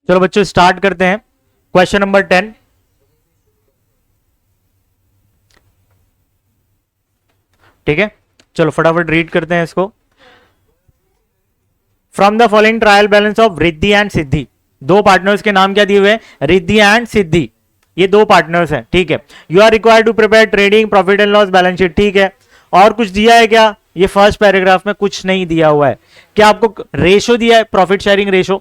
चलो बच्चों स्टार्ट करते हैं। Question number 10। ठीक है, चलो फटाफट रीड करते हैं इसको। From the following trial balance of Riddhi and Siddhi. दो पार्टनर्स के नाम क्या दिए हुए हैं? रिद्धि एंड सिद्धि। ये दो पार्टनर्स हैं, ठीक है। You are required to prepare trading profit and loss balance sheet, ठीक है। और कुछ दिया है क्या? ये फर्स्ट पैराग्राफ में कुछ नहीं दिया हुआ है। क्या आपको रेशो दिया है? Profit sharing ratio,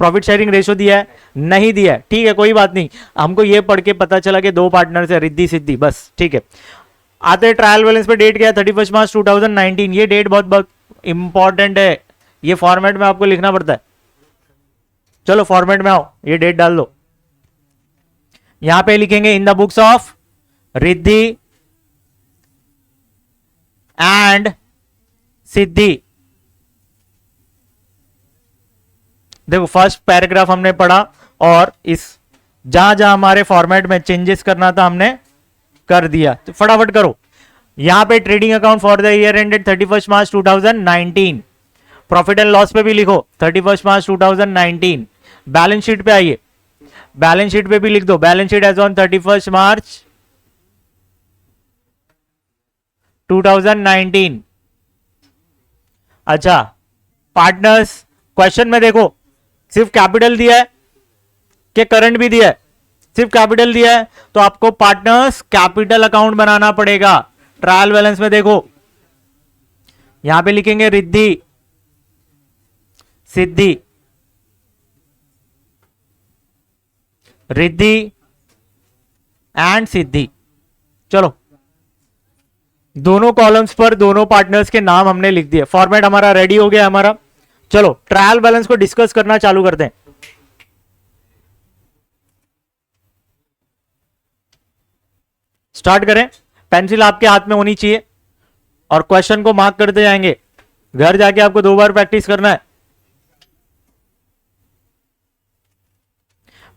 profit sharing ratio दिया है? नहीं दिया है, ठीक है, कोई बात नहीं। हमको ये पढ़ के पता चला कि दो पार्टनर्स है, रिद्धि सिद्धि, बस, ठीक है। आते हैं ट्रायल बैलेंस पे। डेट क्या है? 31 मार्च 2019। ये डेट बहुत बहुत इंपॉर्टेंट है, ये फॉर्मेट में आपको लिखना पड़ता है। चलो फॉर्मेट में आओ, ये डेट डाल दो। यहां पे लिखेंगे in the books of Riddhi and Siddhi. देखो फर्स्ट पैराग्राफ हमने पढ़ा और इस जहां जहां हमारे फॉर्मेट में चेंजेस करना था हमने कर दिया, तो फटाफट करो। यहां पे trading account for the year ended 31 March 2019। Profit and loss पे भी लिखो 31 मार्च 2019। बैलेंस शीट पे आइए, बैलेंस शीट पे भी लिख दो बैलेंस शीट एज ऑन 31 मार्च 2019। अच्छा, पार्टनर्स क्वेश्चन में देखो सिर्फ कैपिटल दिया है कि करंट भी दिया है? सिर्फ कैपिटल दिया है, तो आपको पार्टनर्स कैपिटल अकाउंट बनाना पड़ेगा। ट्रायल बैलेंस में देखो, यहां पे लिखेंगे रिद्धि सिद्धि, रिद्धि एंड सिद्धि। चलो दोनों कॉलम्स पर दोनों पार्टनर्स के नाम हमने लिख दिए। फॉर्मेट हमारा रेडी हो गया हमारा। चलो ट्रायल बैलेंस को डिस्कस करना चालू करते हैं। स्टार्ट करें। पेंसिल आपके हाथ में होनी चाहिए और क्वेश्चन को मार्क करते जाएंगे। घर जाके आपको 2 बार प्रैक्टिस करना है।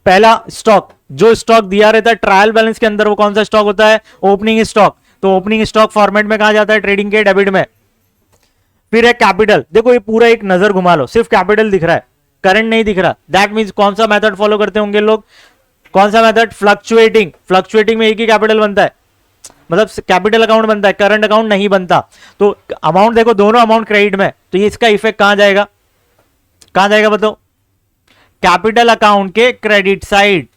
पहला स्टॉक, जो स्टॉक दिया रहता है ट्रायल बैलेंस के अंदर, वो कौन सा स्टॉक होता है? Opening stock. तो ओपनिंग स्टॉक फॉर्मेट में कहा जाता है? ट्रेडिंग के डेबिट में। फिर है कैपिटल। देखो ये पूरा एक नजर घुमा लो, सिर्फ कैपिटल दिख रहा है, करंट नहीं दिख रहा। दैट मींस कौन सा मेथड फॉलो करते होंगे लोग? कौन सा मेथड? फ्लक्चुएटिंग। फ्लक्चुएटिंग में एक ही कैपिटल बनता है, मतलब कैपिटल अकाउंट बनता है, करंट अकाउंट नहीं बनता। तो अमाउंट देखो, दोनों अमाउंट क्रेडिट में, तो ये इसका इफेक्ट कहां जाएगा? कहां जाएगा बताओ? कैपिटल अकाउंट के क्रेडिट साइड।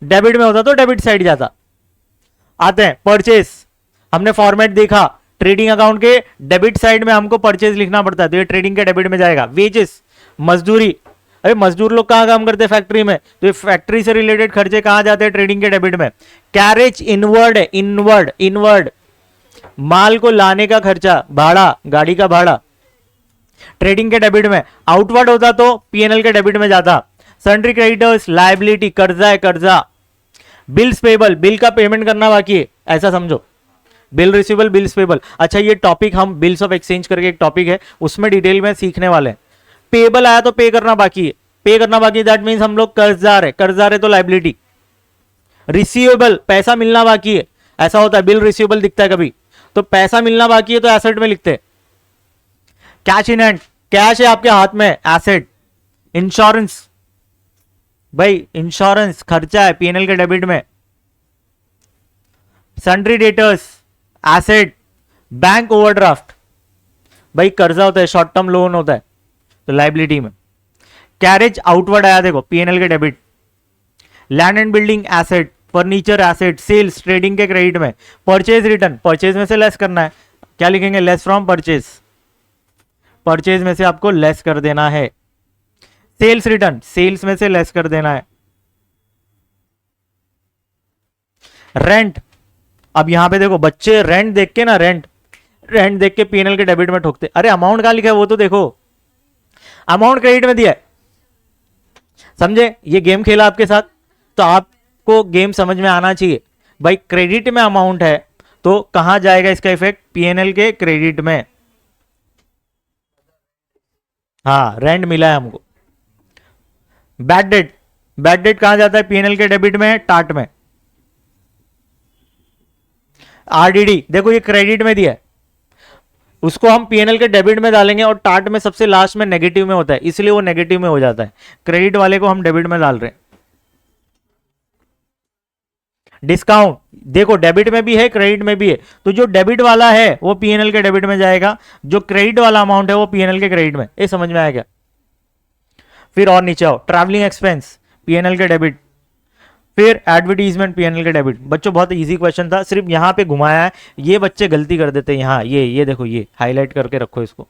डेबिट में होता तो डेबिट साइड जाता। आते हैं परचेस। हमने फॉर्मेट देखा, ट्रेडिंग अकाउंट के डेबिट साइड में हमको परचेज लिखना पड़ता है, तो ये ट्रेडिंग के डेबिट में जाएगा। वेजेस, मजदूरी। अरे मजदूर लोग कहां काम करते हैं? फैक्ट्री में, तो ये फैक्ट्री से रिलेटेड खर्चे कहां जाते हैं? ट्रेडिंग के डेबिट में। कैरेज इनवर्ड है, इनवर्ड, इनवर्ड माल को लाने का खर्चा, भाड़ा, गाड़ी का भाड़ा, ट्रेडिंग के डेबिट में। आउटवर्ड होता तो पीएनएल के डेबिट में जाता। सन्ड्री क्रेडिटर्स, लायबिलिटी, कर्जा है, कर्जा। बिल्स पेबल, बिल का पेमेंट करना बाकी है, ऐसा समझो। Bill receivable, bills payable. अच्छा ये टॉपिक हम बिल्स ऑफ एक्सचेंज करके एक टॉपिक है, उसमें डिटेल में सीखने वाले हैं। पेबल आया तो पे करना बाकी है, पे करना बाकी है, दैट मींस हम लोग कर्जदार है, कर्जदार है तो लायबिलिटी। रिसीवेबल, पैसा मिलना बाकी है, ऐसा होता है, बिल रिसीवेबल दिखता है कभी, तो पैसा मिलना बाकी है तो एसेट में लिखते हैं। कैश इन हैंड, कैश है आपके हाथ में, एसेट। इंश्योरेंस, भाई इंश्योरेंस खर्चा है, पीएनएल के डेबिट में। Sundry debtors, asset. Bank overdraft, भाई कर्जा होता है, शॉर्ट टर्म लोन होता है, तो लायबिलिटी में। कैरेज आउटवर्ड आया देखो, पीएनएल के debit. Land and building asset, furniture asset. Sales trading के क्रेडिट में। परचेज रिटर्न, परचेज में से लेस करना है, क्या लिखेंगे? लेस फ्रॉम परचेज, परचेज में से आपको लेस कर देना है। सेल्स रिटर्न, सेल्स में से लेस कर देना है। रेंट, अब यहां पे देखो बच्चे रेंट देख के ना, रेंट, रेंट देख के पीएनएल के डेबिट में ठोकते। अरे अमाउंट कहां लिखा है वो तो देखो, अमाउंट क्रेडिट में दिया है, समझे? ये गेम खेला आपके साथ, तो आपको गेम समझ में आना चाहिए। भाई क्रेडिट में अमाउंट है तो कहां जाएगा इसका इफेक्ट? पीएनएल के क्रेडिट में। हाँ रेंट मिला है हमको। बैड डेट, बैड डेट कहां जाता है? पीएनएल के डेबिट में, टाट में। आरडीडी देखो ये क्रेडिट में दिया है, उसको हम पीएनएल के डेबिट में डालेंगे और टार्ट में सबसे लास्ट में नेगेटिव में होता है, इसलिए वो नेगेटिव में हो जाता है। क्रेडिट वाले को हम डेबिट में डाल रहे हैं। डिस्काउंट देखो डेबिट में भी है क्रेडिट में भी है, तो जो डेबिट वाला है वो पीएनएल के डेबिट में जाएगा, जो क्रेडिट वाला अमाउंट है वो पीएनएल के क्रेडिट में। ये समझ में आया क्या? फिर और नीचे आओ, ट्रैवलिंग एक्सपेंस पीएनएल के डेबिट, फिर एडवर्टीजमेंट पीएनएल के डेबिट। बच्चों बहुत इजी क्वेश्चन था, सिर्फ यहां पे घुमाया है, ये बच्चे गलती कर देते हैं यहाँ, ये देखो, ये हाईलाइट करके रखो इसको,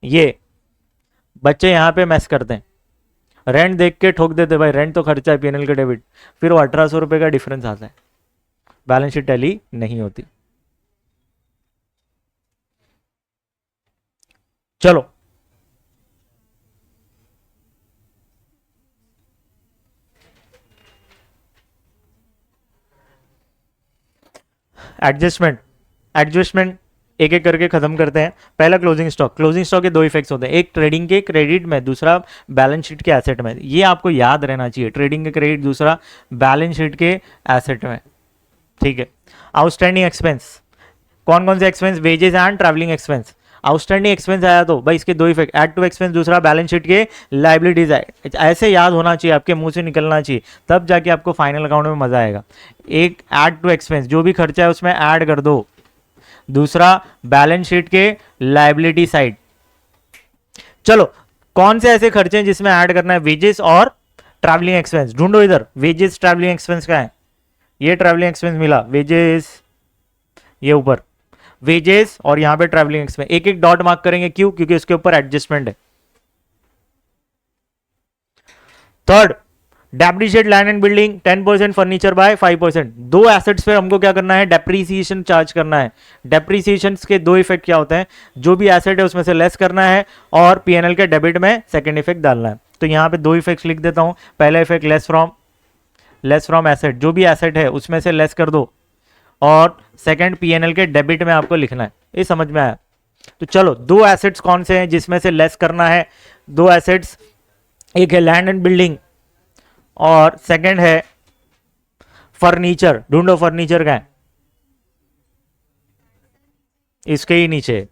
ये बच्चे यहां पे मैस करते हैं, रेंट देख के ठोक देते भाई, रेंट तो खर्चा है पीएनएल के डेबिट, फिर वो 1800 रुपए का डिफरेंस आता है, बैलेंस शीट टैली नहीं होती। चलो एडजस्टमेंट, एडजस्टमेंट एक एक करके खत्म करते हैं। पहला क्लोजिंग स्टॉक, क्लोजिंग स्टॉक के दो इफेक्ट्स होते हैं, एक ट्रेडिंग के क्रेडिट में, दूसरा बैलेंस शीट के एसेट में। ये आपको याद रहना चाहिए, ट्रेडिंग के क्रेडिट, दूसरा बैलेंस शीट के एसेट में, ठीक है। आउटस्टैंडिंग एक्सपेंस, कौन कौन से expense? Wages and travelling expense. Outstanding expense आया तो भाई इसके दो इफेक्ट, एड टू एक्सपेंस, दूसरा बैलेंस शीट के लाइबिलिटीज है। ऐसे याद होना चाहिए, आपके मुंह से निकलना चाहिए, तब जाके आपको फाइनल अकाउंट में मजा आएगा। एक एड टू एक्सपेंस, जो भी खर्चा है उसमें ऐड कर दो, दूसरा बैलेंस शीट के लाइबिलिटी साइड। चलो कौन से ऐसे खर्चे हैं जिसमें ऐड करना है? वेजेस और ट्रैवलिंग एक्सपेंस। ढूंढो इधर, वेजेस ट्रैवलिंग एक्सपेंस का है, ये ट्रैवलिंग एक्सपेंस मिला, वेजेस ये ऊपर वेजेस और यहां पे ट्रैवलिंग एक्सपेंस, एक एक डॉट मार्क करेंगे, क्यों? क्योंकि उसके ऊपर एडजस्टमेंट है। Third, depreciate land and building 10%, furniture bye 5%। दो एसेट्स पे हमको क्या करना है? डेप्रीसिएशन चार्ज करना है। डेप्रीसिएशन के दो इफेक्ट क्या होते हैं? जो भी एसेट है उसमें से लेस करना है और पीएनएल के डेबिट में सेकंड इफेक्ट डालना है। तो यहां पे दो इफेक्ट्स लिख देता हूं। पहला इफेक्ट लेस फ्रॉम एसेट, जो भी एसेट है उसमें से लेस कर दो, और सेकंड पीएनएल के डेबिट में आपको लिखना है। ये समझ में आया? तो चलो दो एसेट्स कौन से हैं जिसमें से लेस करना है? दो एसेट्स, एक है लैंड एंड बिल्डिंग और सेकंड है फर्नीचर। ढूंढो फर्नीचर का है, इसके ही नीचे,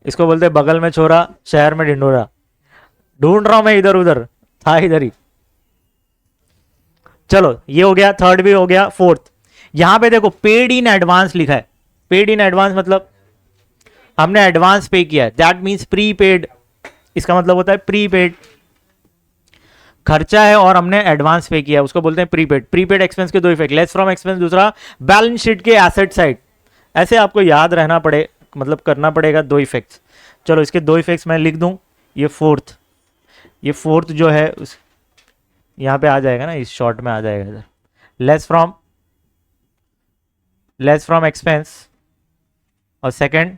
इसको बोलते हैं बगल में छोरा शहर में ढिंडोरा। ढूंढ रहा हूं मैं, इधर उधर था, इधर ही। चलो ये हो गया, थर्ड भी हो गया। फोर्थ, यहां पे देखो पेड इन एडवांस लिखा है। पेड इन एडवांस मतलब हमने एडवांस पे किया है, दैट मीन्स प्री पेड। इसका मतलब होता है प्री पेड, खर्चा है और हमने एडवांस पे किया, उसको बोलते हैं प्रीपेड। प्रीपेड एक्सपेंस के दो इफेक्ट, लेस फ्रॉम एक्सपेंस, दूसरा बैलेंस शीट के एसेट साइड। ऐसे आपको याद रहना पड़े, मतलब करना पड़ेगा दो इफेक्ट्स। चलो इसके दो इफेक्ट्स मैं लिख दूं। ये फोर्थ जो है उस यहां पे आ जाएगा ना, इस शॉर्ट में आ जाएगा इधर। लेस फ्रॉम एक्सपेंस और सेकंड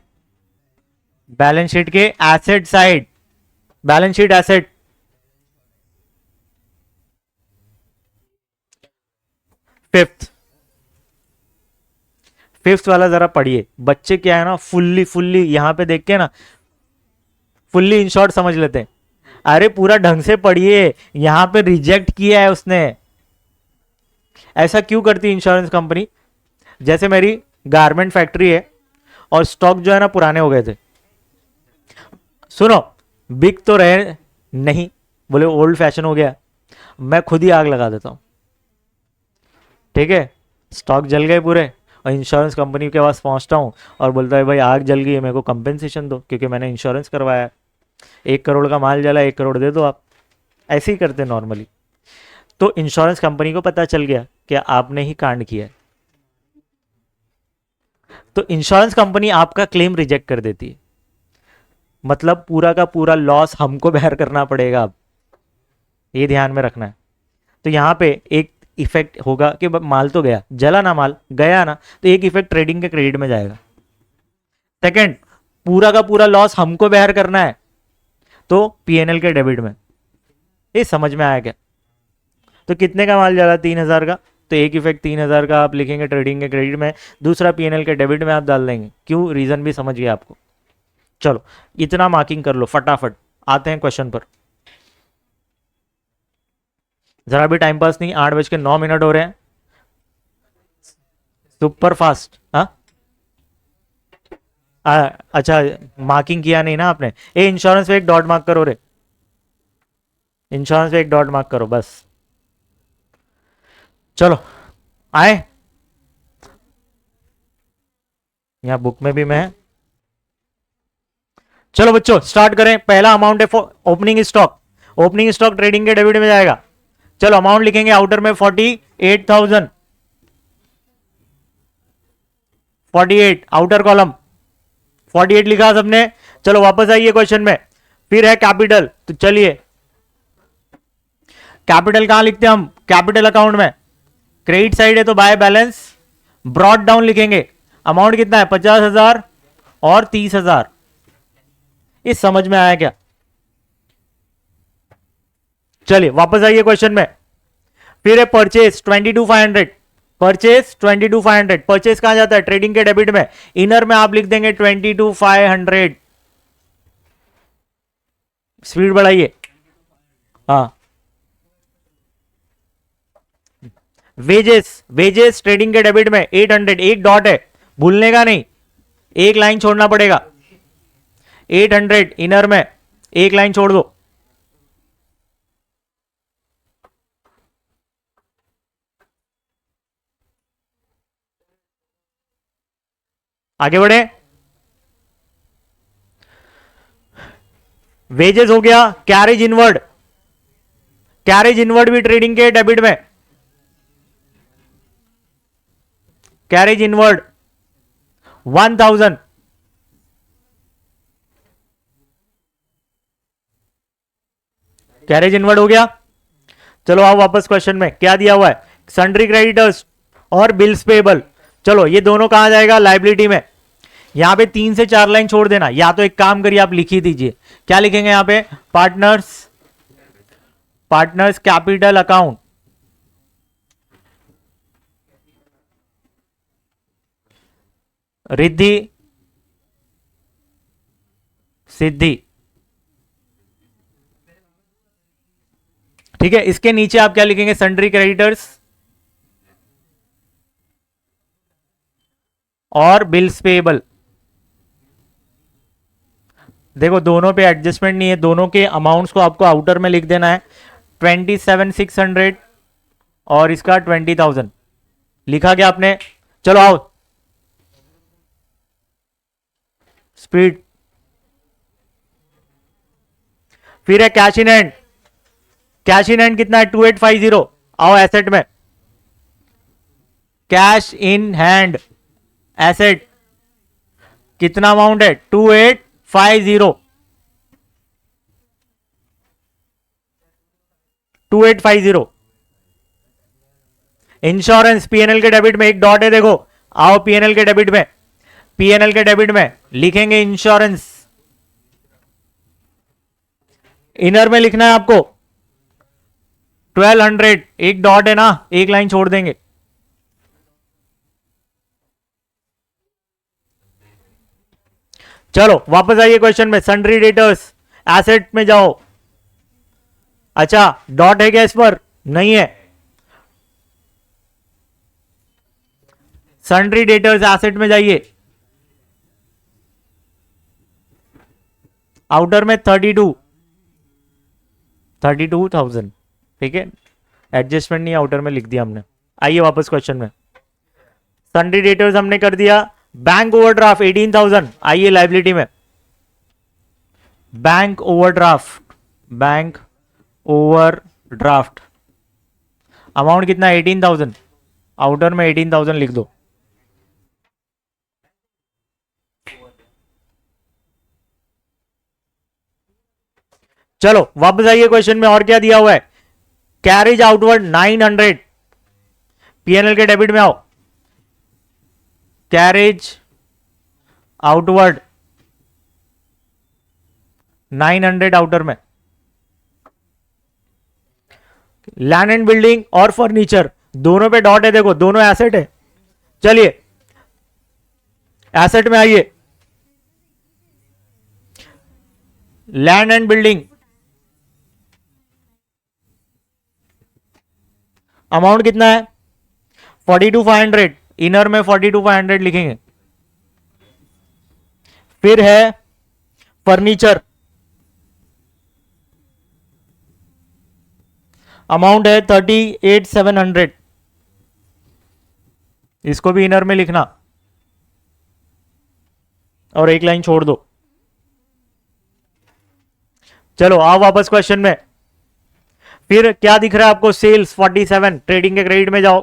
बैलेंस शीट के asset side, balance sheet asset. Fifth वाला जरा पढ़िए, बच्चे क्या है ना, फुल्ली यहां पे देख के ना फुल्ली इन शॉर्ट समझ लेते हैं। अरे पूरा ढंग से पढ़िए, यहां पे रिजेक्ट किया है उसने। ऐसा क्यों करती इंश्योरेंस कंपनी? जैसे मेरी गारमेंट फैक्ट्री है और स्टॉक जो है ना पुराने हो गए थे, सुनो बिक तो रहे नहीं, बोले ओल्ड फैशन हो गया, मैं खुद ही आग लगा देता हूं, ठीक है। स्टॉक जल गए पूरे और इंश्योरेंस कंपनी के पास पहुंचता हूं और बोलता है भाई आग जल गई है, मेरे को कंपेंसेशन दो क्योंकि मैंने इंश्योरेंस करवाया है, 1 करोड़ का माल जला, 1 करोड़ दे दो आप। ऐसे ही करते नॉर्मली। तो इंश्योरेंस कंपनी को पता चल गया कि आपने ही कांड किया है, तो इंश्योरेंस कंपनी आपका क्लेम रिजेक्ट कर देती है। मतलब पूरा का पूरा लॉस हमको बेयर करना पड़ेगा अब, ये ध्यान में रखना है। तो यहां पे एक इफेक्ट होगा कि माल तो गया, जला ना माल, गया ना, तो एक इफेक्ट ट्रेडिंग के क्रेडिट में जाएगा। सेकंड, पूरा का पूरा लॉस हमको बेयर करना है, तो पीएनएल के डेबिट में। ये समझ में आया क्या? तो कितने का माल जला? 3000 का, तो एक इफेक्ट 3000 का आप लिखेंगे ट्रेडिंग के क्रेडिट में, दूसरा पीएनएल के डेबिट में आप डाल देंगे। क्यों? रीजन भी समझ गया आपको। चलो इतना मार्किंग कर लो फटाफट, आते हैं क्वेश्चन पर। जरा भी टाइम पास नहीं, 8:09 हो रहे हैं, सुपर फास्ट। हाँ अच्छा, मार्किंग किया नहीं ना आपने। ए इंश्योरेंस पे एक डॉट मार्क करो रे, इंश्योरेंस पे एक डॉट मार्क करो बस। चलो आए, यहाँ बुक में भी मैं। चलो बच्चों स्टार्ट करें। पहला अमाउंट है opening stock. Opening stock trading के डेबिट में जाएगा। चलो अमाउंट लिखेंगे आउटर में 48,000, 48 आउटर कॉलम 48 लिखा सबने। चलो वापस आइए क्वेश्चन में। फिर है कैपिटल, तो चलिए कैपिटल कहां लिखते हैं हम, कैपिटल अकाउंट में। क्रेडिट साइड है तो बाय बैलेंस, ब्रॉड डाउन लिखेंगे। अमाउंट कितना है, 50,000 और 30,000। इस समझ में आया क्या? चलिए वापस आइए क्वेश्चन में। फिर है परचेस 22,500, परचेस 22,500। परचेस कहां जाता है, ट्रेडिंग के डेबिट में। इनर में आप लिख देंगे 22,500। स्पीड बढ़ाइए। हाँ, वेजेस, वेजेस ट्रेडिंग के डेबिट में 800, एक डॉट है, भूलने का नहीं, एक लाइन छोड़ना पड़ेगा। 800 इनर में एक लाइन छोड़ दो। आगे बढ़े। वेजेस हो गया। कैरेज इनवर्ड, कैरेज इनवर्ड भी ट्रेडिंग के डेबिट में। Carriage inward 1,000। कैरेज इनवर्ड हो गया। चलो आओ वापस क्वेश्चन में, क्या दिया हुआ है, सन्ड्री क्रेडिटर्स और बिल्स पेबल। चलो ये दोनों कहां जाएगा, लाइबिलिटी में। यहां पे 3 से 4 लाइन छोड़ देना, या तो एक काम करिए आप लिख ही दीजिए। क्या लिखेंगे यहां पे, partners, partners capital account, Riddhi Siddhi. ठीक है, इसके नीचे आप क्या लिखेंगे, सन्ड्री क्रेडिटर्स और बिल्स पेबल। देखो दोनों पे एडजस्टमेंट नहीं है, दोनों के अमाउंट्स को आपको आउटर में लिख देना है। 27,600 और इसका 20,000 लिखा गया आपने। चलो आओ स्पीड। फिर है cash in hand, cash in hand कितना है, 2850। आओ एसेट में, कैश इन हैंड एसेट कितना अमाउंट है, 2850, 2850। इंश्योरेंस पीएनएल के डेबिट में एक डॉट है, देखो आओ पीएनएल के डेबिट में, पीएनएल के डेबिट में लिखेंगे इंश्योरेंस। इनर में लिखना है आपको 1200, एक डॉट है ना, एक लाइन छोड़ देंगे। चलो वापस आइए क्वेश्चन में, सन्ड्री डेटर्स एसेट में जाओ। अच्छा डॉट है क्या इस पर, नहीं है। सन्ड्री डेटर्स एसेट में जाइए, आउटर में 32,000। ठीक है, एडजस्टमेंट नहीं, आउटर में लिख दिया हमने। आइए वापस क्वेश्चन में, सन्ड्री डेटर्स हमने कर दिया। बैंक ओवरड्राफ्ट 18,000, आइए लाइबिलिटी में। Bank overdraft, bank overdraft amount कितना, 18,000, आउटर में 18,000 लिख दो। चलो वापस आइए क्वेश्चन में, और क्या दिया हुआ है, कैरेज आउटवर्ड 900, पीएनएल के डेबिट में आओ। कैरेज आउटवर्ड 900 आउटर में। लैंड एंड बिल्डिंग और फर्नीचर दोनों पे डॉट है, देखो दोनों एसेट है। चलिए एसेट में आइए, लैंड एंड बिल्डिंग अमाउंट कितना है, 42,500, इनर में 42,500 लिखेंगे। फिर है फर्नीचर, अमाउंट है 38,700, इसको भी इनर में लिखना और एक लाइन छोड़ दो। चलो आओ वापस क्वेश्चन में। फिर क्या दिख रहा है आपको, सेल्स 47, ट्रेडिंग के क्रेडिट में जाओ,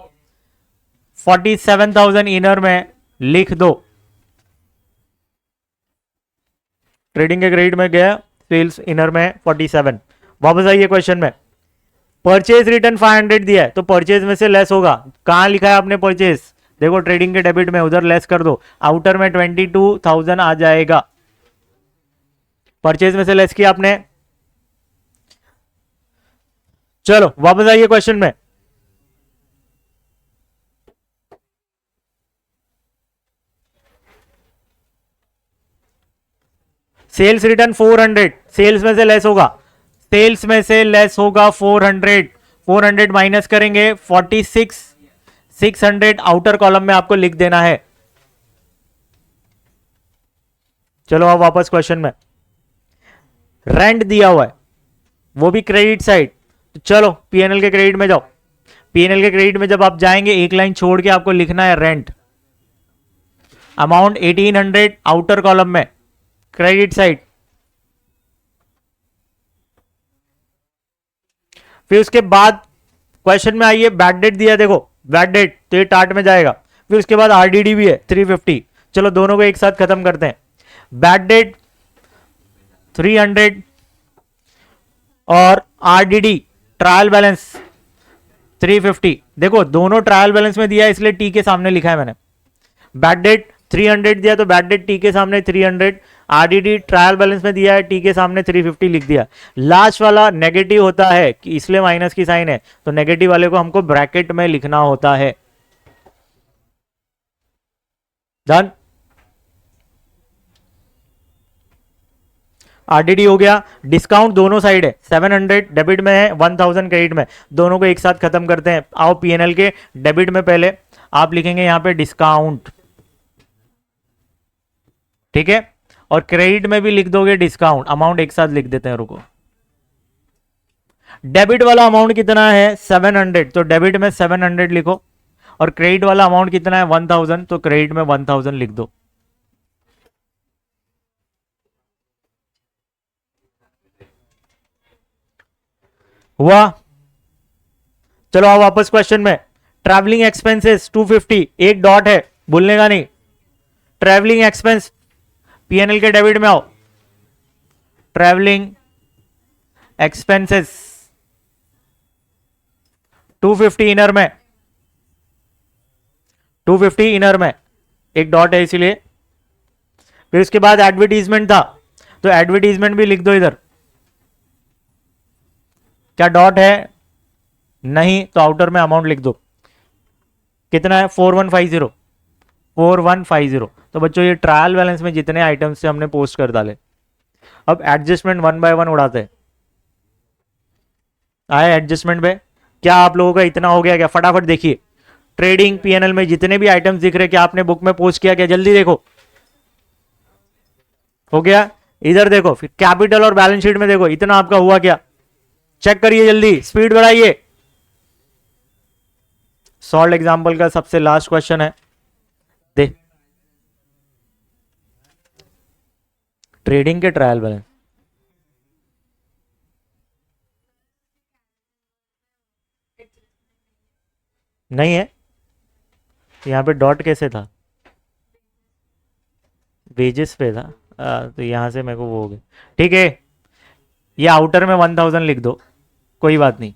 47,000 इनर में लिख दो। ट्रेडिंग के क्रेडिट में गया, सेल्स इनर में 47। वापस आइए क्वेश्चन में। परचेज रिटर्न 500 दिया है तो परचेज में से लेस होगा। कहां लिखा है आपने परचेज, देखो ट्रेडिंग के डेबिट में, उधर लेस कर दो, आउटर में 22,000 आ जाएगा। परचेज में से लेस किया आपने। चलो वापस आइए क्वेश्चन में। सेल्स रिटर्न 400, सेल्स में से लेस होगा, सेल्स में से लेस होगा 400, 400 माइनस करेंगे 46, 600 आउटर कॉलम में आपको लिख देना है। चलो अब वापस क्वेश्चन में। रेंट दिया हुआ है, वो भी क्रेडिट साइड, तो चलो पीएनएल के क्रेडिट में जाओ। पीएनएल के क्रेडिट में जब आप जाएंगे, एक लाइन छोड़ के आपको लिखना है रेंट, अमाउंट 1800 आउटर कॉलम में, क्रेडिट साइड। फिर उसके बाद क्वेश्चन में आइए, बैड डेट दिया, देखो बैड डेट तो ये टार्ट में जाएगा। फिर उसके बाद आरडीडी भी है 350। चलो दोनों को एक साथ खत्म करते हैं। बैड डेट 300 और आरडीडी ट्रायल बैलेंस 350। देखो दोनों ट्रायल बैलेंस में दिया है, इसलिए टी के सामने लिखा है मैंने। बैड डेट 300 दिया तो बैड डेट टी के सामने 300, आरडीडी ट्रायल बैलेंस में दिया है, टी के सामने 350 लिख दिया। लास्ट वाला नेगेटिव होता है कि इसलिए माइनस की साइन है, तो नेगेटिव वाले को हमको ब्रैकेट में लिखना होता है। डन। आरडीडी हो गया। डिस्काउंट दोनों साइड है, 700 डेबिट में है, 1000 क्रेडिट में, दोनों को एक साथ खत्म करते हैं। आओ पीएनएल के डेबिट में पहले आप लिखेंगे यहां पे डिस्काउंट, ठीक है, और क्रेडिट में भी लिख दोगे डिस्काउंट, अमाउंट एक साथ लिख देते हैं, रुको। डेबिट वाला अमाउंट कितना है 700, तो डेबिट में 700 लिखो, और क्रेडिट वाला अमाउंट कितना है 1000, तो क्रेडिट में 1000 लिख दो। हुआ। चलो आओ वापस क्वेश्चन में। ट्रैवलिंग एक्सपेंसेस 250, एक डॉट है, भूलने का नहीं। ट्रैवलिंग एक्सपेंस पीएनएल के डेबिट में आओ, ट्रैवलिंग एक्सपेंसेस 250 इनर में, 250 इनर में, एक डॉट है इसीलिए। फिर उसके बाद एडवर्टीजमेंट था, तो एडवर्टीजमेंट भी लिख दो इधर। क्या डॉट है, नहीं, तो आउटर में अमाउंट लिख दो। कितना है 4150, 4150। तो बच्चों ये ट्रायल बैलेंस में जितने आइटम्स से हमने पोस्ट कर डाले। अब एडजस्टमेंट 1 बाय 1 उड़ाते हैं। आए एडजस्टमेंट पे, क्या आप लोगों का इतना हो गया क्या? फटाफट देखिए ट्रेडिंग पीएनएल में जितने भी आइटम्स दिख रहे, क्या आपने बुक में पोस्ट किया क्या? जल्दी देखो, हो गया? इधर देखो, फिर कैपिटल और बैलेंस शीट में देखो इतना आपका हुआ क्या, चेक करिए, जल्दी स्पीड बढ़ाइए। सॉल्व एग्जांपल का सबसे लास्ट क्वेश्चन है, देख ट्रेडिंग के ट्रायल बैलेंस नहीं है, यहां पे डॉट कैसे था? वेजेस पे था। तो यहां से मेरे को वो हो गया, ठीक है। ये आउटर में 1000 लिख दो, कोई बात नहीं,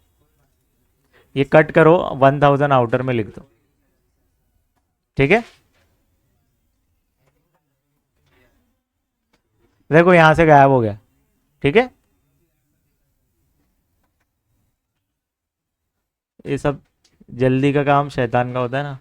ये कट करो, 1000 आउटर में लिख दो, ठीक है। देखो यहां से गायब हो गया, ठीक है। ये सब जल्दी का काम शैतान का होता है ना।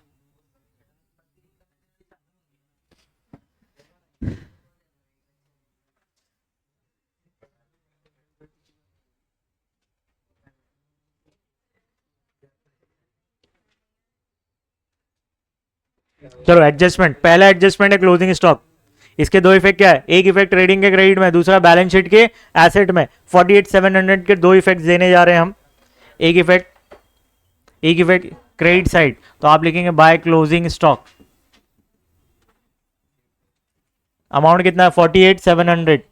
चलो एडजस्टमेंट, पहला एडजस्टमेंट है क्लोजिंग स्टॉक, इसके दो इफेक्ट क्या है, एक इफेक्ट ट्रेडिंग के क्रेडिट में, दूसरा बैलेंस शीट के एसेट में। 48,700 के दो इफेक्ट देने जा रहे हैं हम। एक इफेक्ट क्रेडिट साइड, तो आप लिखेंगे बाय क्लोजिंग स्टॉक। अमाउंट कितना है 48,700।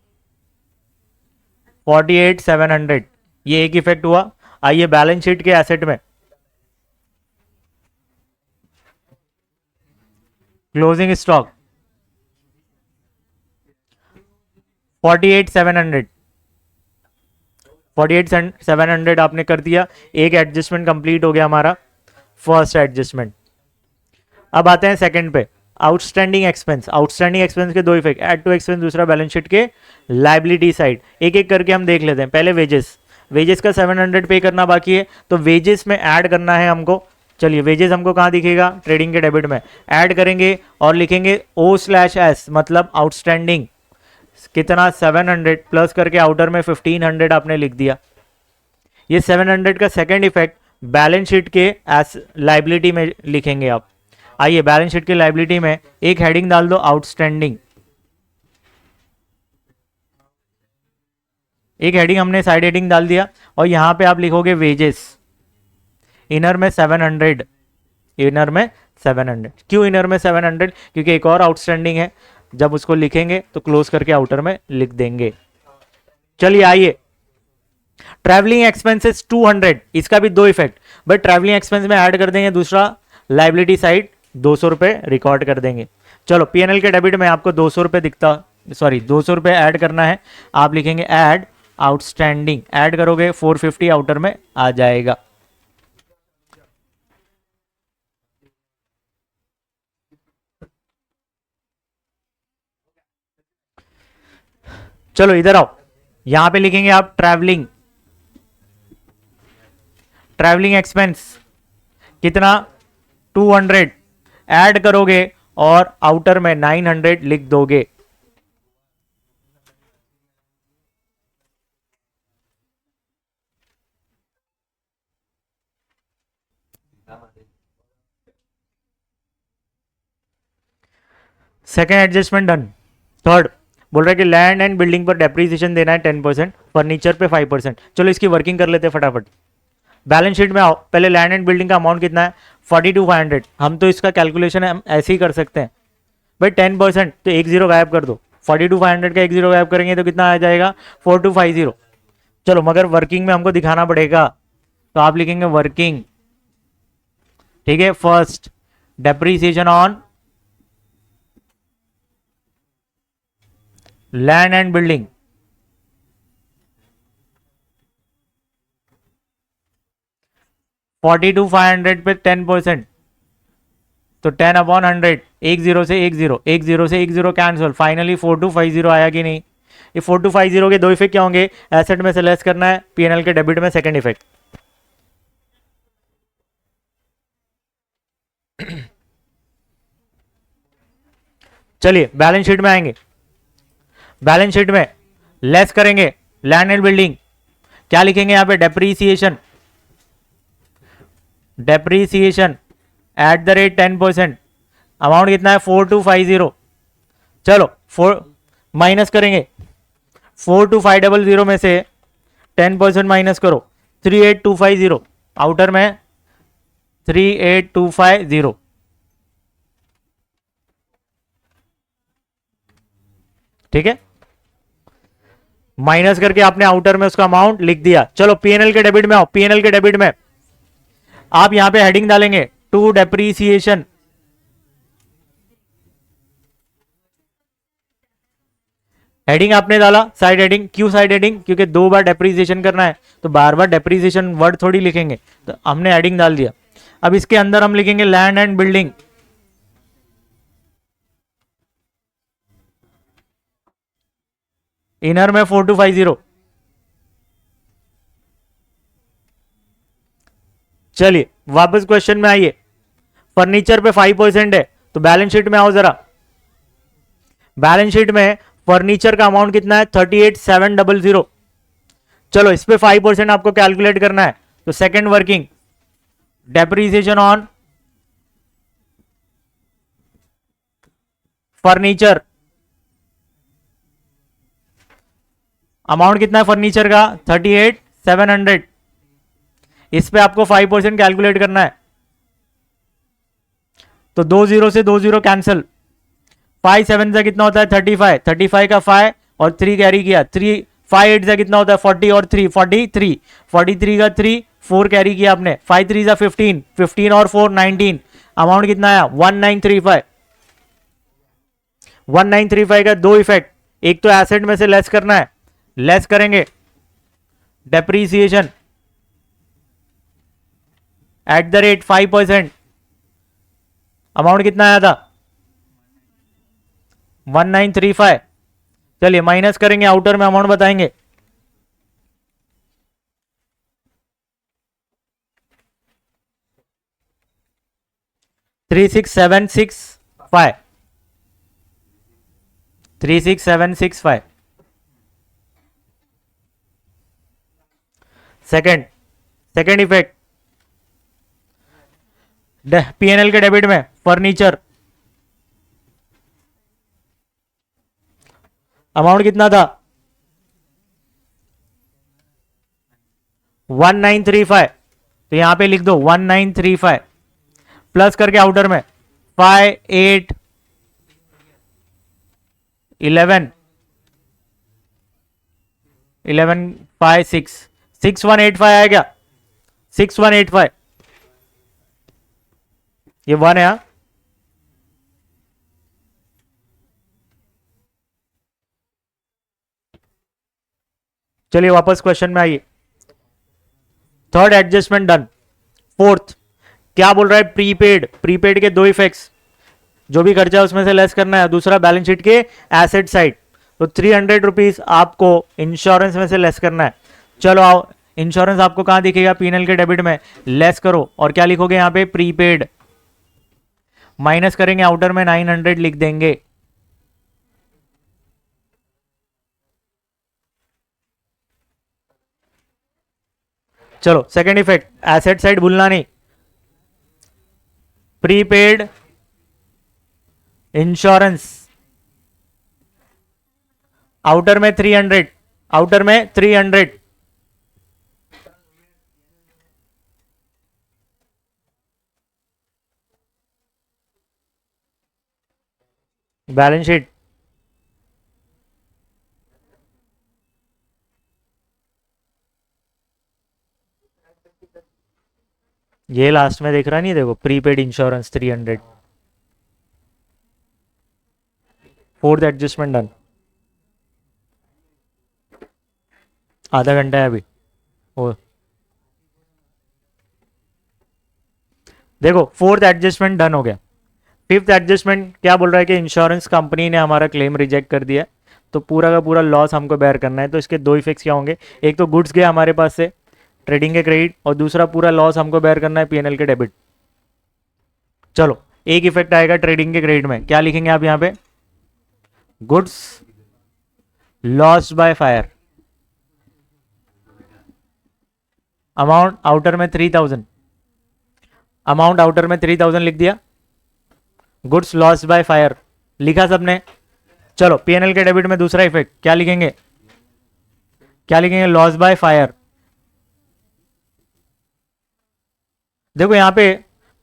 48,700 ये एक इफेक्ट हुआ। आइए बैलेंस शीट के एसेट में क्लोजिंग स्टॉक 48,700। 48,700 आपने कर दिया, एक एडजस्टमेंट कंप्लीट हो गया हमारा, फर्स्ट एडजस्टमेंट। अब आते हैं सेकंड पे, आउटस्टैंडिंग एक्सपेंस। आउटस्टैंडिंग एक्सपेंस के दो इफेक्ट, ऐड टू एक्सपेंस, दूसरा बैलेंस शीट के लाइबिलिटी साइड। एक एक करके हम देख लेते हैं। पहले वेजेस का 700 पे करना बाकी है, तो वेजेस में ऐड करना है हमको। चलिए वेजेस हमको कहाँ दिखेगा, ट्रेडिंग के डेबिट में ऐड करेंगे और लिखेंगे O/S, मतलब आउटस्टैंडिंग कितना 700 प्लस करके आउटर में 1500 आपने लिख दिया। ये 700 का सेकंड इफेक्ट बैलेंस शीट के एस लाइबिलिटी में लिखेंगे आप। आइए बैलेंस शीट की लाइबिलिटी में एक हेडिंग डाल दो आउटस्टैंडिंग। एक हेडिंग हमने साइड हेडिंग डाल दिया और यहां पे आप लिखोगे वेजेस, इनर में 700। इनर में 700 क्यों इनर में 700, क्योंकि एक और आउटस्टैंडिंग है, जब उसको लिखेंगे तो क्लोज करके आउटर में लिख देंगे। चलिए आइए ट्रैवलिंग एक्सपेंसेस 200, इसका भी दो इफेक्ट, बट ट्रैवलिंग एक्सपेंस में ऐड कर देंगे, दूसरा लाइबिलिटी साइड 200 रुपए रिकॉर्ड कर देंगे। चलो पीएनएल के डेबिट में आपको 200 रुपए दिखता, सॉरी 200 रुपए ऐड करना है, आप लिखेंगे ऐड आउटस्टैंडिंग, ऐड करोगे 450 आउटर में आ जाएगा। चलो इधर आओ, यहां पे लिखेंगे आप ट्रैवलिंग एक्सपेंस कितना 200 ऐड करोगे और आउटर में 900 लिख दोगे। Second adjustment done. थर्ड बोल रहा है कि लैंड एंड बिल्डिंग पर डेप्रीसिएशन देना है 10%, फर्नीचर पे 5%। चलो इसकी वर्किंग कर लेते हैं फटाफट। बैलेंस शीट में आओ, पहले लैंड एंड बिल्डिंग का अमाउंट कितना है 42,500। हम तो इसका कैलकुलेशन हम ऐसे ही कर सकते हैं भाई 10%, तो एक जीरो गायब कर दो। 42,500 का एक जीरो गायब करेंगे तो कितना आ जाएगा 4250। चलो मगर वर्किंग में हमको दिखाना पड़ेगा, तो आप लिखेंगे वर्किंग, ठीक है। First depreciation on land and building, $42,500 पे 10%, तो 10/100, एक जीरो से एक जीरो, एक जीरो से एक जीरो कैंसिल, फाइनली 4250 आया कि नहीं। ये 4250 के दो इफेक्ट क्या होंगे, एसेट में से लेस करना है, पीएनएल के डेबिट में सेकंड इफेक्ट। चलिए बैलेंस शीट में आएंगे, बैलेंस शीट में लेस करेंगे लैंड एंड बिल्डिंग, क्या लिखेंगे यहां पे depreciation, depreciation at the rate 10%, amount कितना है 4250। चलो 4 माइनस करेंगे, 42,500 में से 10% माइनस करो, 38,250, आउटर में 38,250, ठीक है। माइनस करके आपने आउटर में उसका अमाउंट लिख दिया। चलो पीएनएल के डेबिट में आओ, पीएनएल के डेबिट में आप यहां पे हेडिंग डालेंगे टू डेप्रीसिएशन, हेडिंग आपने डाला साइड हेडिंग, क्यों साइड हेडिंग, क्योंकि दो बार डेप्रीसिएशन करना है, तो बार बार डेप्रीसिएशन वर्ड थोड़ी लिखेंगे, तो हमने हेडिंग डाल दिया। अब इसके अंदर हम लिखेंगे लैंड एंड बिल्डिंग, इनर में 4250। चलिए वापस क्वेश्चन में आइए, फर्नीचर पे 5% है, तो बैलेंस शीट में आओ जरा। बैलेंस शीट में फर्नीचर का अमाउंट कितना है 38,700। चलो इस पे 5% आपको कैलकुलेट करना है, तो second working depreciation on furniture amount कितना है फर्नीचर का 38,700। इस पे आपको 5% कैलकुलेट करना है, तो 2 0 से 2 0 कैंसिल, 5 7 से कितना होता है 35, 35 का 5 और 3 कैरी किया, 3 5 8 से कितना होता है 40 और 3 43, 43 का 3 4 कैरी किया आपने, 5 3 से 15, 15 और 4 19, अमाउंट कितना आया 1935। 1935 का दो इफेक्ट, एक तो एसेट में से लेस करना है, लेस करेंगे depreciation at the rate 5%, amount कितना आया था 1935। चलिए माइनस करेंगे, आउटर में अमाउंट बताएंगे। Three six seven six five, 36765। Second effect, PNL के डेबिट में फर्नीचर, अमाउंट कितना था 1935, तो यहां पे लिख दो 1935 प्लस करके आउटर में 5 8 11 11 5 6 6185 आएगा 6185, ये 1 है। चलिए वापस क्वेश्चन में आइए। Third adjustment done. फोर्थ क्या बोल रहा है, प्रीपेड, प्रीपेड के दो इफेक्ट्स, जो भी खर्चा है उसमें से लेस करना है, दूसरा बैलेंस शीट के एसेट साइड, तो 300 रुपीज आपको इंश्योरेंस में से लेस करना है। चलो आओ, इंश्योरेंस आपको कहां दिखेगा, पीएनएल के डेबिट में, लेस करो और क्या लिखोगे यहां पे प्रीपेड, माइनस करेंगे आउटर में 900 लिख देंगे। चलो सेकंड इफेक्ट, एसेट साइड भूलना नहीं, प्रीपेड इंश्योरेंस, आउटर में 300, आउटर में 300, बैलेंस शीट, ये लास्ट में देख रहा नहीं, देखो prepaid insurance 300। Fourth adjustment done, आधा घंटा है अभी। ओ देखो फोर्थ एडजस्टमेंट डन हो गया। फिफ्थ एडजस्टमेंट क्या बोल रहा है कि इंश्योरेंस कंपनी ने हमारा क्लेम रिजेक्ट कर दिया, तो पूरा का पूरा लॉस हमको बेयर करना है। तो इसके दो इफेक्ट्स क्या होंगे, एक तो गुड्स गया हमारे पास से ट्रेडिंग के क्रेडिट, और दूसरा पूरा लॉस हमको बेयर करना है पीएनएल के डेबिट। चलो एक इफेक्ट आएगा ट्रेडिंग के क्रेडिट में, क्या लिखेंगे आप यहां पे, goods lost by fire, amount outer में 3000, अमाउंट आउटर में 3000 लिख दिया, गुड्स लॉस्ट बाय फायर लिखा सबने। चलो पीएनएल के डेबिट में दूसरा इफेक्ट क्या लिखेंगे, क्या लिखेंगे, लॉस बाय फायर। देखो यहां पे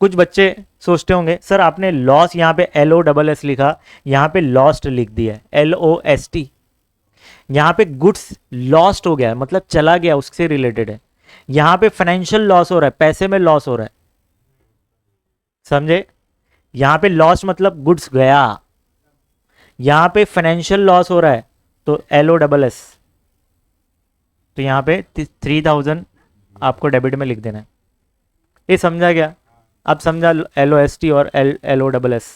कुछ बच्चे सोचते होंगे सर आपने लॉस यहां पे LOSS लिखा, यहां पे लॉस्ट लिख दिया है LOST, यहां पे गुड्स लॉस्ट हो गया है मतलब चला गया, उससे रिलेटेड है। यहां पे फाइनेंशियल लॉस हो रहा है, पैसे में लॉस हो रहा है, समझे। यहां पे लॉस मतलब गुड्स गया, यहां पे फाइनेंशियल लॉस हो रहा है तो LOSS, तो यहां पे 3000 आपको डेबिट में लिख देना है। ये समझा गया, अब समझा LOST और LOSS।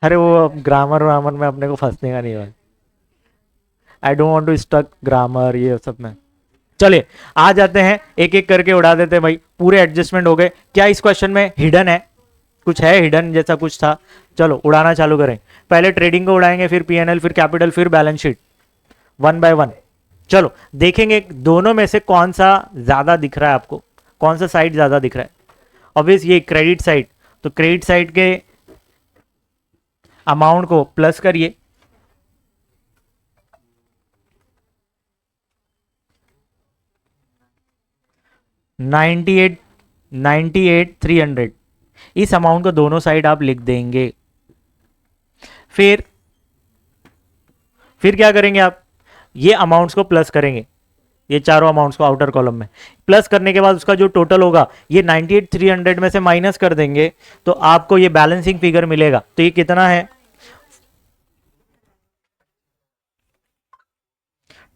अरे वो ग्रामर वामर में अपने को फंसने का नहीं है, I don't want to stuck grammar ये सब में। चलिए आ जाते हैं, एक एक करके उड़ा देते हैं भाई। पूरे एडजस्टमेंट हो गए, क्या इस क्वेश्चन में हिडन है, कुछ है हिडन जैसा कुछ था। चलो उड़ाना चालू करें, पहले ट्रेडिंग को उड़ाएंगे, फिर पीएनएल, फिर कैपिटल, फिर बैलेंस शीट, 1 बाय 1। चलो देखेंगे दोनों में से कौन सा ज्यादा दिख रहा है आपको, कौन सा साइड ज्यादा दिख रहा है। ऑब्वियस ये क्रेडिट साइड, तो क्रेडिट साइड के अमाउंट को प्लस करिए, $98,300 इस अमाउंट को दोनों साइड आप लिख देंगे। फिर क्या करेंगे आप, ये अमाउंट्स को प्लस करेंगे, ये चारों अमाउंट्स को आउटर कॉलम में प्लस करने के बाद उसका जो टोटल होगा ये 98,300 में से माइनस कर देंगे तो आपको ये बैलेंसिंग फिगर मिलेगा। तो ये कितना है,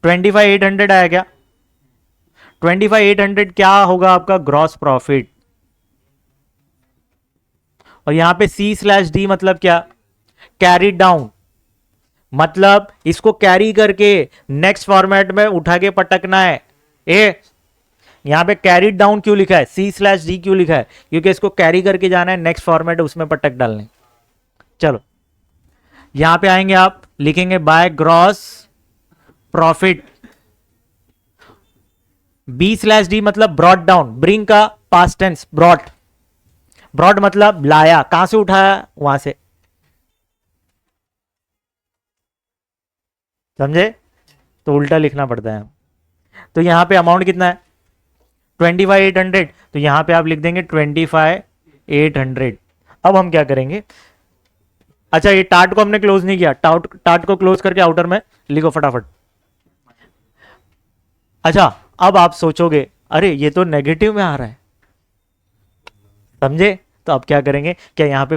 25,800 आया क्या? 25,800 क्या होगा आपका ग्रॉस प्रॉफिट। और यहां पे C/D मतलब क्या, कैरी डाउन, मतलब इसको कैरी करके नेक्स्ट फॉर्मेट में उठा के पटकना है। यहां पे कैरी डाउन क्यों लिखा है, C/D क्यों लिखा है, क्योंकि इसको कैरी करके जाना है नेक्स्ट फॉर्मेट उसमें पटक डालने। चलो यहां पे आएंगे, आप लिखेंगे बाय ग्रॉस प्रॉफिट। B/D मतलब ब्रॉट डाउन, ब्रिंग का पास्ट टेंस ब्रॉट, ब्रॉट मतलब लाया, कहां से उठाया, वहां से, समझे, तो उल्टा लिखना पड़ता है। तो यहां पे अमाउंट कितना है 25,800, तो यहां पे आप लिख देंगे 25,800। अब हम क्या करेंगे, अच्छा ये टार्ट को हमने क्लोज नहीं किया, टार्ट को क्लोज करके आउटर में लिखो फटाफट। अच्छा अब आप सोचोगे अरे ये तो नेगेटिव में आ रहा है, समझे, तो अब क्या करेंगे, क्या यहां पे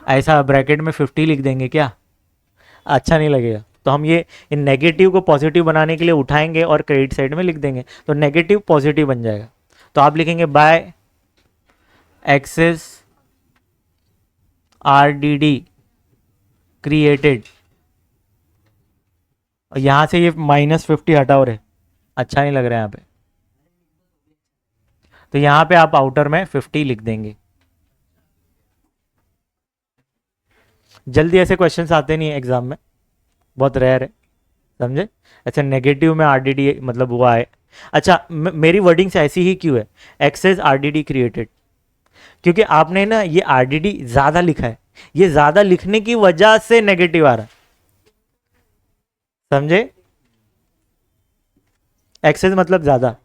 ऐसा ब्रैकेट में 50 लिख देंगे क्या, अच्छा नहीं लगेगा। तो हम ये इन नेगेटिव को पॉजिटिव बनाने के लिए उठाएंगे और क्रेडिट साइड में लिख देंगे, तो नेगेटिव पॉजिटिव बन जाएगा। तो आप लिखेंगे बाय एक्सेस RDD क्रिएटेड, और यहां से ये -50 हटाओ रे, अच्छा नहीं लग रहा है यहां पे, तो यहां पे आप आउटर में 50 लिख देंगे। जल्दी ऐसे क्वेश्चंस आते नहीं है एग्जाम में, बहुत रेयर है, समझे, ऐसे नेगेटिव में RDD मतलब हुआ है। अच्छा मेरी वर्डिंग से ऐसी ही क्यों है, एक्सेस RDD क्रिएटेड, क्योंकि आपने ना ये RDD ज्यादा लिखा है, ये ज्यादा लिखने की वजह से नेगेटिव आ रहा है, समझे, एक्सेस मतलब ज्यादा,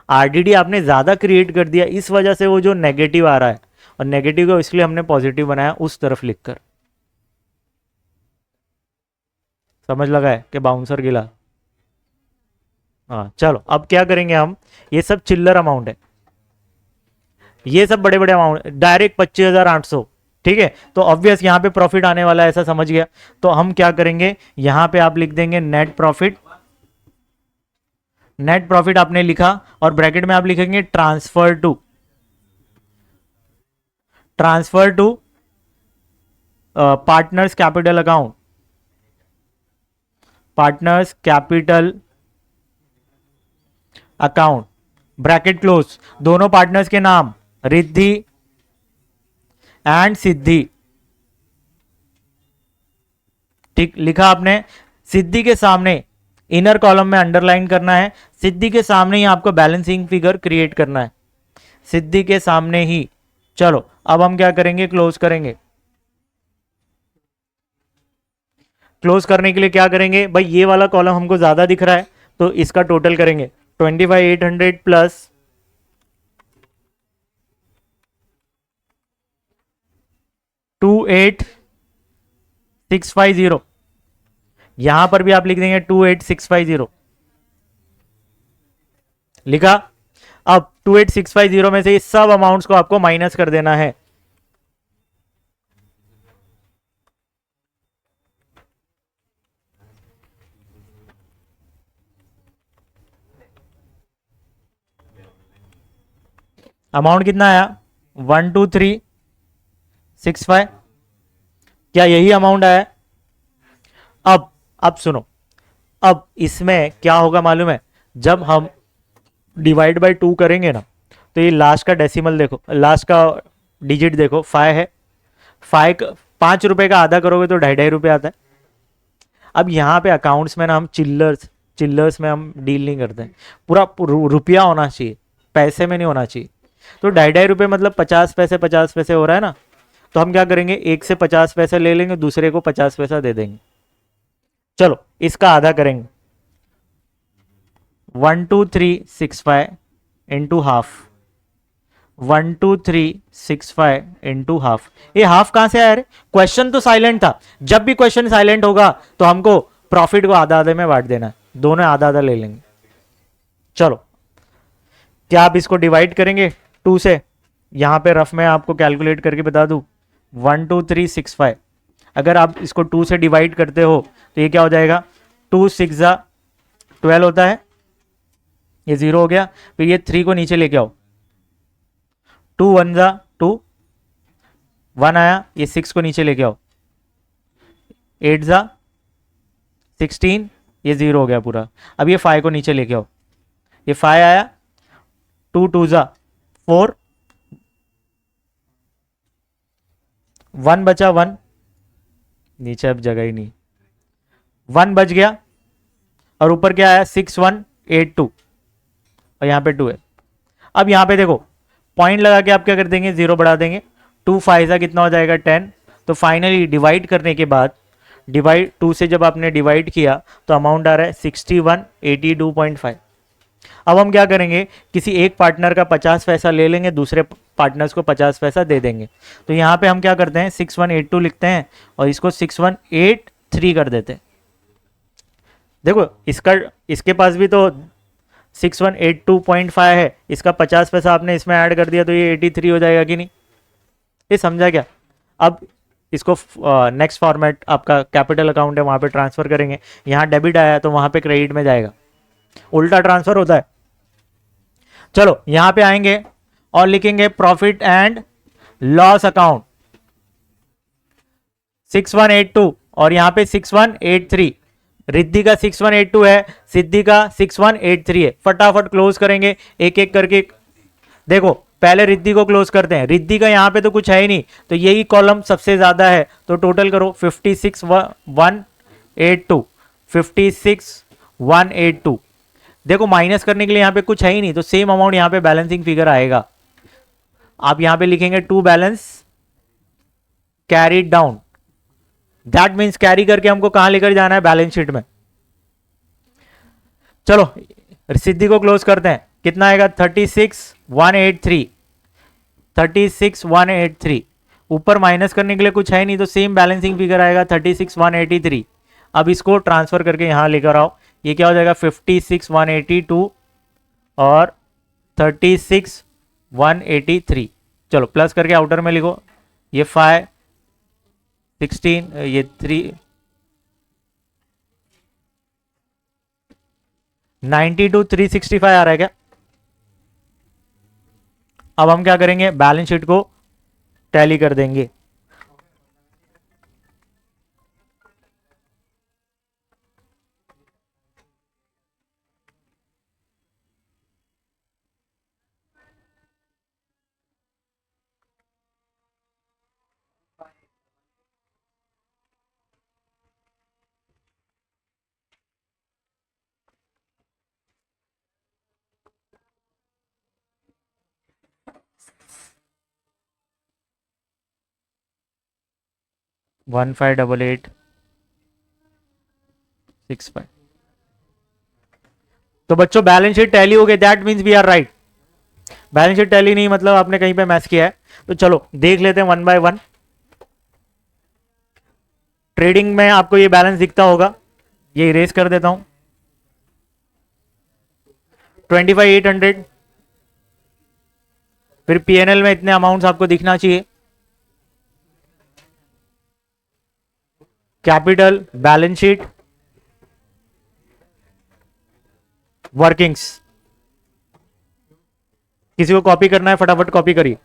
RDD आपने ज्यादा क्रिएट कर दिया, इस वजह से वो जो नेगेटिव आ रहा है, और नेगेटिव को इसलिए हमने पॉजिटिव बनाया उस तरफ लिखकर। समझ लगा है कि बाउंसर गिला। हाँ चलो अब क्या करेंगे हम, ये सब चिल्लर अमाउंट है, ये सब बड़े बड़े अमाउंट, डायरेक्ट 25,800, ठीक है, तो ऑब्वियस यहां पे प्रॉफिट आने वाला है, ऐसा समझ गया। तो हम क्या करेंगे, यहां पे आप लिख देंगे नेट प्रॉफिट, नेट प्रॉफिट आपने लिखा और ब्रैकेट में आप लिखेंगे transfer to partners capital account, partners capital account, bracket close, दोनों पार्टनर्स के नाम रिद्धि एंड सिद्धि, ठीक लिखा आपने। सिद्धि के सामने इनर कॉलम में अंडरलाइन करना है, सिद्धि के सामने ही आपको बैलेंसिंग फिगर क्रिएट करना है, सिद्धि के सामने ही। चलो अब हम क्या करेंगे, क्लोज करेंगे। क्लोज करने के लिए क्या करेंगे भाई, ये वाला कॉलम हमको ज्यादा दिख रहा है तो इसका टोटल करेंगे 25,800 प्लस 28,650, यहां पर भी आप लिख देंगे 28,650, लिखा। अब 28,650 में से इस सब अमाउंट्स को आपको माइनस कर देना है। अमाउंट कितना आया 12365, क्या यही अमाउंट आया। अब सुनो, अब इसमें क्या होगा मालूम है, जब हम डिवाइड बाय 2 करेंगे ना, तो ये लास्ट का डेसिमल देखो, लास्ट का डिजिट देखो 5 है, 5 रुपए का आधा करोगे तो 2.5 रुपए आता है। अब यहाँ पे अकाउंट्स में ना हम चिल्लर्स में हम डील नहीं करते हैं, पूरा रुपया होना चाहिए, पैसे में नहीं होना चाहिए। तो 2.5 रुपए मतलब 50 पैसे हो रहा है ना, तो हम क्या करेंगे, एक से 50 पैसा ले लेंगे, दूसरे को 50 पैसा दे देंगे। चलो इसका आधा करेंगे, 12365 इंटू हाफ, 12365 इंटू हाफ। ये हाफ कहां से आया रे? क्वेश्चन तो साइलेंट था, जब भी क्वेश्चन साइलेंट होगा तो हमको प्रॉफिट को आधा आधे में बांट देना है, दोनों आधा आधा ले लेंगे। चलो क्या आप इसको डिवाइड करेंगे 2 से? यहां पे रफ में आपको कैलकुलेट करके बता दूं, 12365 अगर आप इसको 2 से डिवाइड करते हो तो ये क्या हो जाएगा, 2 6 12 होता है, ये 0 हो गया। फिर ये 3 को नीचे लेके आओ, 2 1 2 1 आया, ये 6 को नीचे लेके आओ, 8 16, ये 0 हो गया पूरा। अब ये 5 को नीचे लेके आओ, ये 5 आया, 2 2 4, 1 बचा 1, नीचे अब जगह ही नहीं, 1 बच गया, और ऊपर क्या आया 6 1 8 2, और यहां पे 2 है। अब यहां पे देखो पॉइंट लगा के आप क्या कर देंगे, 0 बढ़ा देंगे, 2 5 कितना हो जाएगा 10। तो फाइनली डिवाइड करने के बाद, डिवाइड 2 से जब आपने डिवाइड किया तो अमाउंट आ रहा है 6182.5। अब हम क्या करेंगे, किसी एक पार्टनर का 50 पैसा ले लेंगे, दूसरे पार्टनर्स को 50 पैसा दे देंगे। तो यहाँ पे हम क्या करते हैं, 6182 लिखते हैं और इसको 6183 कर देते हैं। देखो इसके पास भी तो 6182.5 है, इसका 50 पैसा आपने इसमें ऐड कर दिया तो ये 83 हो जाएगा कि नहीं? ये समझा क्या? अब इसको नेक्स्ट फॉर्मेट आपका कैपिटल अकाउंट है, वहां पे ट्रांसफर करेंगे। यहाँ डेबिट आया तो वहां पे क्रेडिट में जाएगा, उल्टा ट्रांसफर होता है। चलो यहां पे आएंगे और लिखेंगे प्रॉफिट एंड लॉस अकाउंट 6182, और यहां पे 6183। रिद्धि का 6182 है, सिद्धि का 6183 है। फटाफट क्लोज करेंगे एक एक करके। देखो पहले रिद्धि को क्लोज करते हैं, रिद्धि का यहां पे तो कुछ है ही नहीं, तो यही कॉलम सबसे ज्यादा है, तो टोटल करो 56182, 56182। देखो माइनस करने के लिए यहां पे कुछ है ही नहीं, तो सेम अमाउंट यहां पे बैलेंसिंग फिगर आएगा। आप यहां पे लिखेंगे to balance carried down, that means carry करके हमको कहां लेकर जाना है, बैलेंस शीट में। चलो सिद्धि को क्लोज करते हैं, कितना आएगा 36183, 36183। ऊपर माइनस करने के लिए कुछ है नहीं, तो सेम बैलेंसिंग फिगर आएगा 36183। अब इसको ट्रांसफर करके यहां लेकर आओ, ये क्या हो जाएगा 56182 और 36183। चलो प्लस करके आउटर में लिखो, ये 5 16, ये 3 92 365 आ रहा है क्या? अब हम क्या करेंगे, बैलेंस शीट को टैली कर देंगे। वन 58865। तो बच्चों बैलेंस शीट टैली हो गई, that means we are right. Balance sheet tally नहीं मतलब आपने कहीं पे मैच किया है। तो चलो देख लेते हैं 1 बाय 1। ट्रेडिंग में आपको ये बैलेंस दिखता होगा, ये इरेज कर देता हूं, 25,800। फिर पीएनएल में इतने अमाउंट्स आपको दिखना चाहिए, कैपिटल, बैलेंस शीट, वर्किंग्स। किसी को कॉपी करना है फटाफट कॉपी करिए।